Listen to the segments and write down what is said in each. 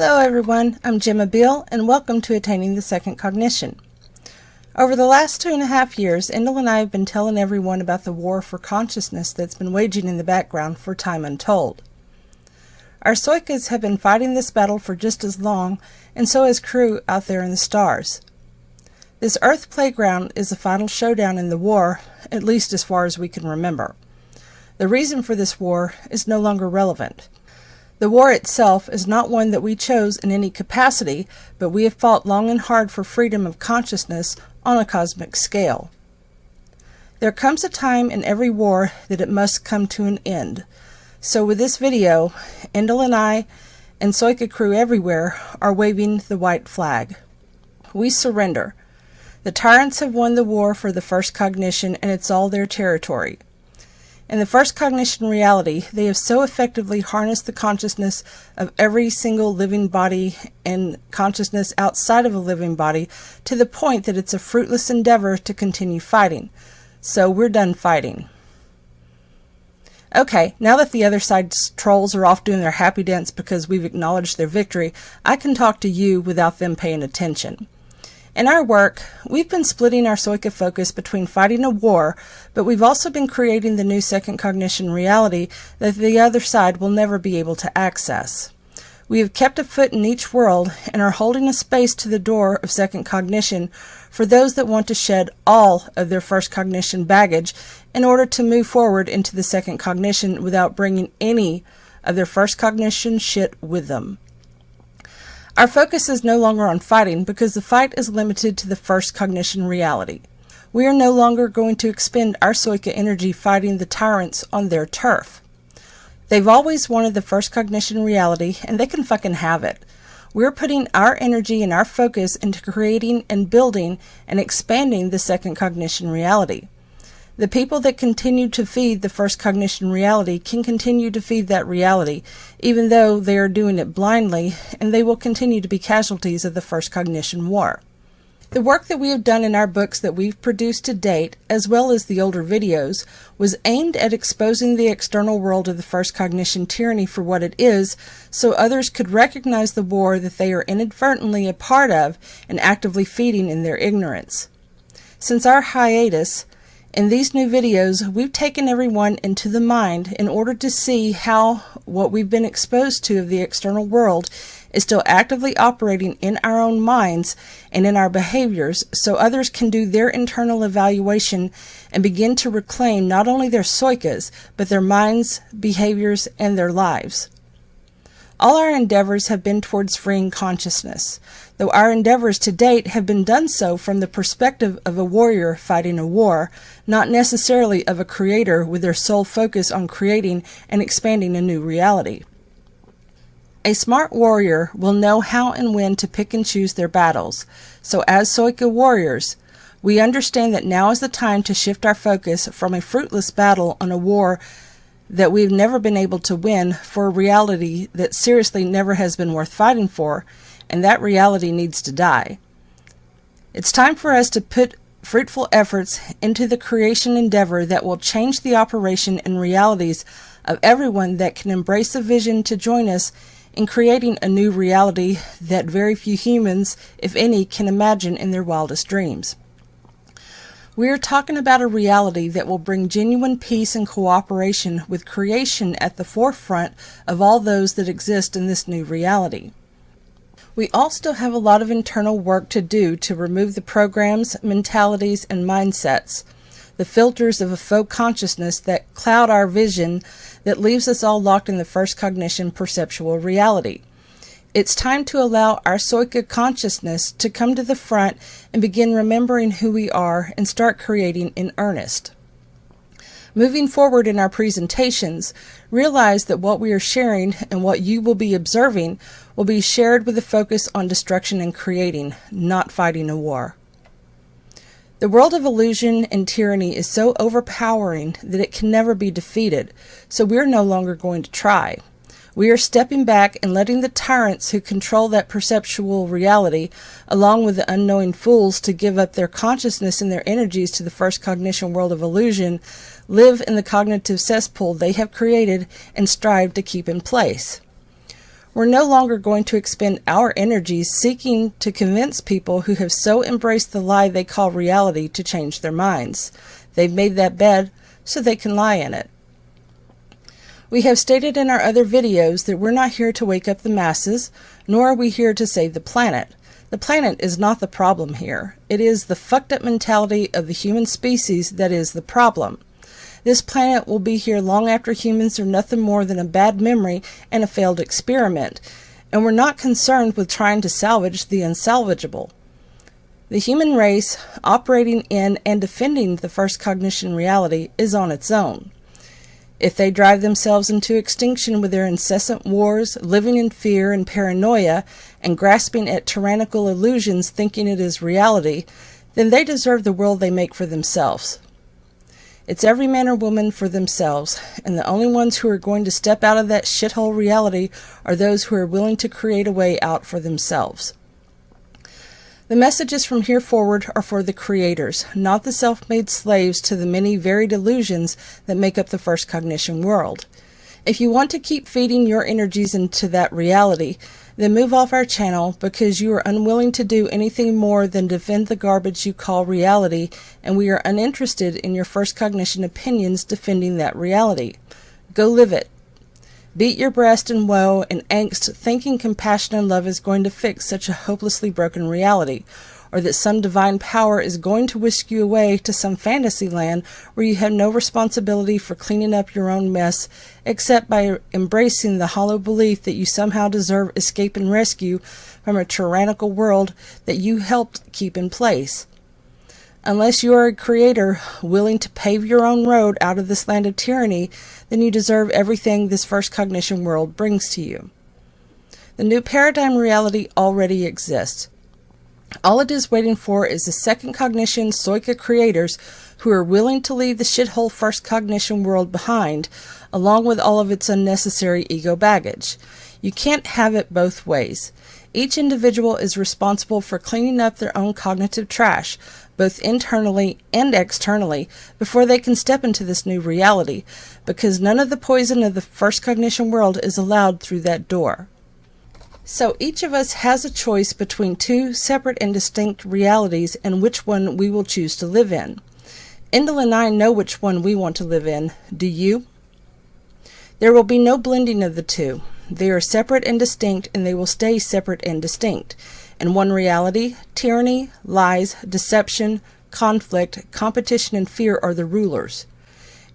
Hello everyone, I'm Gemma Beall and welcome to Attaining the Second Cognition. Over the last 2.5 years, Endel and I have been telling everyone about the war for consciousness that's been waging in the background for time untold. Our Soikas have been fighting this battle for just as long, and so has crew out there in the stars. This Earth playground is the final showdown in the war, at least as far as we can remember. The reason for this war is no longer relevant. The war itself is not one that we chose in any capacity, but we have fought long and hard for freedom of consciousness on a cosmic scale. There comes a time in every war that it must come to an end. So with this video, Endel and I, and Soika crew everywhere, are waving the white flag. We surrender. The tyrants have won the war for the first cognition, and it's all their territory. In the first cognition reality, they have so effectively harnessed the consciousness of every single living body and consciousness outside of a living body to the point that it's a fruitless endeavor to continue fighting. So we're done fighting. Okay, now that the other side's trolls are off doing their happy dance because we've acknowledged their victory, I can talk to you without them paying attention. In our work, we've been splitting our Soika focus between fighting a war, but we've also been creating the new second cognition reality that the other side will never be able to access. We have kept a foot in each world and are holding a space to the door of second cognition for those that want to shed all of their first cognition baggage in order to move forward into the second cognition without bringing any of their first cognition shit with them. Our focus is no longer on fighting because the fight is limited to the first cognition reality. We are no longer going to expend our Soika energy fighting the tyrants on their turf. They've always wanted the first cognition reality, and they can fucking have it. We're putting our energy and our focus into creating and building and expanding the second cognition reality. The people that continue to feed the first cognition reality can continue to feed that reality, even though they are doing it blindly, and they will continue to be casualties of the first cognition war. The work that we have done in our books that we've produced to date, as well as the older videos, was aimed at exposing the external world of the first cognition tyranny for what it is, so others could recognize the war that they are inadvertently a part of and actively feeding in their ignorance. Since our hiatus, in these new videos, we've taken everyone into the mind in order to see how what we've been exposed to of the external world is still actively operating in our own minds and in our behaviors, so others can do their internal evaluation and begin to reclaim not only their Soikas, but their minds, behaviors, and their lives. All our endeavors have been towards freeing consciousness, though our endeavors to date have been done so from the perspective of a warrior fighting a war, not necessarily of a creator with their sole focus on creating and expanding a new reality. A smart warrior will know how and when to pick and choose their battles, so as Soika warriors, we understand that now is the time to shift our focus from a fruitless battle on a war that we've never been able to win for a reality that seriously never has been worth fighting for, and that reality needs to die. It's time for us to put fruitful efforts into the creation endeavor that will change the operation and realities of everyone that can embrace a vision to join us in creating a new reality that very few humans, if any, can imagine in their wildest dreams. We are talking about a reality that will bring genuine peace and cooperation with creation at the forefront of all those that exist in this new reality. We all still have a lot of internal work to do to remove the programs, mentalities, and mindsets, the filters of a faux consciousness that cloud our vision that leaves us all locked in the first cognition perceptual reality. It's time to allow our Soika consciousness to come to the front and begin remembering who we are and start creating in earnest. Moving forward in our presentations, realize that what we are sharing and what you will be observing will be shared with a focus on destruction and creating, not fighting a war. The world of illusion and tyranny is so overpowering that it can never be defeated, so we're no longer going to try. We are stepping back and letting the tyrants who control that perceptual reality, along with the unknowing fools to give up their consciousness and their energies to the first cognition world of illusion, live in the cognitive cesspool they have created and strive to keep in place. We're no longer going to expend our energies seeking to convince people who have so embraced the lie they call reality to change their minds. They've made that bed so they can lie in it. We have stated in our other videos that we're not here to wake up the masses, nor are we here to save the planet. The planet is not the problem here. It is the fucked up mentality of the human species that is the problem. This planet will be here long after humans are nothing more than a bad memory and a failed experiment, and we're not concerned with trying to salvage the unsalvageable. The human race, operating in and defending the first cognition reality, is on its own. If they drive themselves into extinction with their incessant wars, living in fear and paranoia, and grasping at tyrannical illusions thinking it is reality, then they deserve the world they make for themselves. It's every man or woman for themselves, and the only ones who are going to step out of that shithole reality are those who are willing to create a way out for themselves. The messages from here forward are for the creators, not the self-made slaves to the many varied illusions that make up the first cognition world. If you want to keep feeding your energies into that reality, then move off our channel because you are unwilling to do anything more than defend the garbage you call reality, and we are uninterested in your first cognition opinions defending that reality. Go live it. Beat your breast in woe and angst thinking compassion and love is going to fix such a hopelessly broken reality, or that some divine power is going to whisk you away to some fantasy land where you have no responsibility for cleaning up your own mess except by embracing the hollow belief that you somehow deserve escape and rescue from a tyrannical world that you helped keep in place. Unless you are a creator willing to pave your own road out of this land of tyranny, then you deserve everything this first cognition world brings to you. The new paradigm reality already exists. All it is waiting for is the second cognition Soika creators who are willing to leave the shithole first cognition world behind, along with all of its unnecessary ego baggage. You can't have it both ways. Each individual is responsible for cleaning up their own cognitive trash, both internally and externally, before they can step into this new reality, because none of the poison of the first cognition world is allowed through that door. So each of us has a choice between two separate and distinct realities and which one we will choose to live in. Endel and I know which one we want to live in. Do you? There will be no blending of the two. They are separate and distinct, and they will stay separate and distinct. In one reality, tyranny, lies, deception, conflict, competition, and fear are the rulers.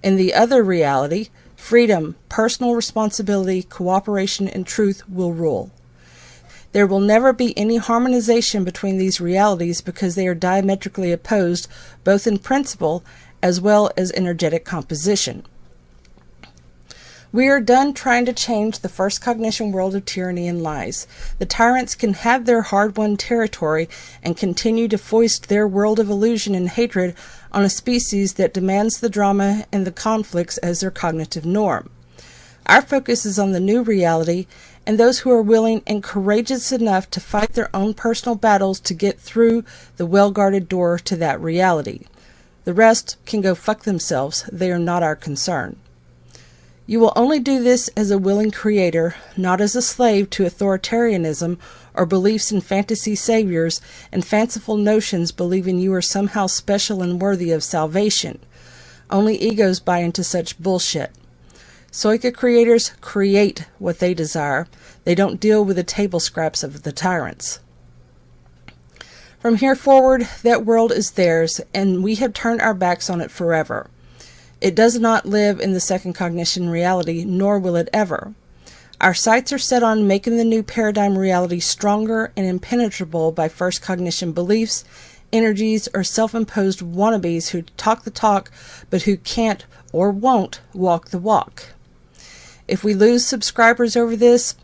In the other reality, freedom, personal responsibility, cooperation, and truth will rule. There will never be any harmonization between these realities because they are diametrically opposed, both in principle as well as energetic composition. We are done trying to change the first cognition world of tyranny and lies. The tyrants can have their hard-won territory and continue to foist their world of illusion and hatred on a species that demands the drama and the conflicts as their cognitive norm. Our focus is on the new reality and those who are willing and courageous enough to fight their own personal battles to get through the well-guarded door to that reality. The rest can go fuck themselves. They are not our concern. You will only do this as a willing creator, not as a slave to authoritarianism or beliefs in fantasy saviors and fanciful notions believing you are somehow special and worthy of salvation. Only egos buy into such bullshit. Soika creators create what they desire. They don't deal with the table scraps of the tyrants. From here forward, that world is theirs, and we have turned our backs on it forever. It does not live in the second cognition reality, nor will it ever. Our sights are set on making the new paradigm reality stronger and impenetrable by first cognition beliefs, energies, or self-imposed wannabes who talk the talk, but who can't or won't walk the walk. If we lose subscribers over this,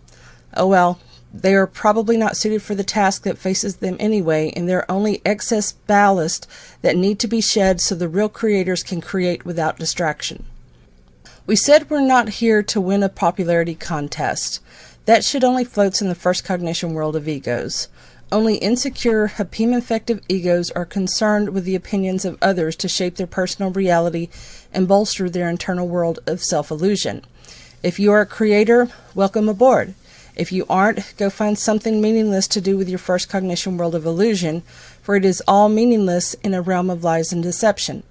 oh well, they are probably not suited for the task that faces them anyway, and they're only excess ballast that need to be shed so the real creators can create without distraction. We said we're not here to win a popularity contest. That shit only floats in the first cognition world of egos. Only insecure, hapeme-infective egos are concerned with the opinions of others to shape their personal reality and bolster their internal world of self-illusion. If you are a creator, welcome aboard. If you aren't, go find something meaningless to do with your first cognition world of illusion, for it is all meaningless in a realm of lies and deception.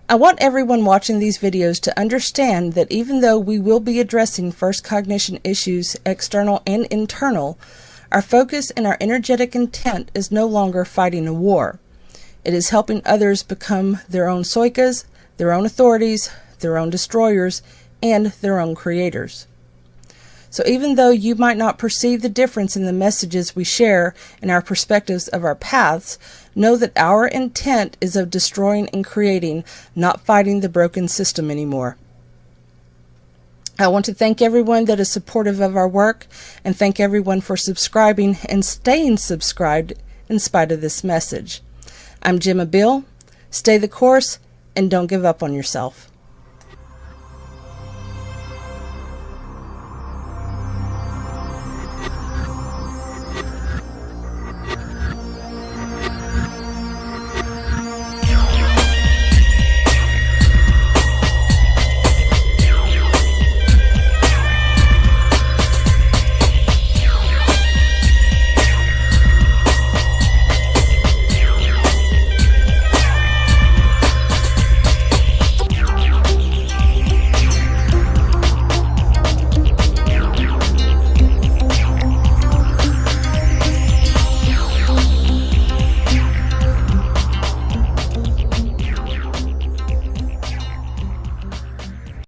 I want everyone watching these videos to understand that even though we will be addressing first cognition issues, external and internal, our focus and our energetic intent is no longer fighting a war. It is helping others become their own soikas, their own authorities, their own destroyers, and their own creators. So even though you might not perceive the difference in the messages we share and our perspectives of our paths, know that our intent is of destroying and creating, not fighting the broken system anymore. I want to thank everyone that is supportive of our work, and thank everyone for subscribing and staying subscribed in spite of this message. I'm Gemma Beall. Stay the course and don't give up on yourself.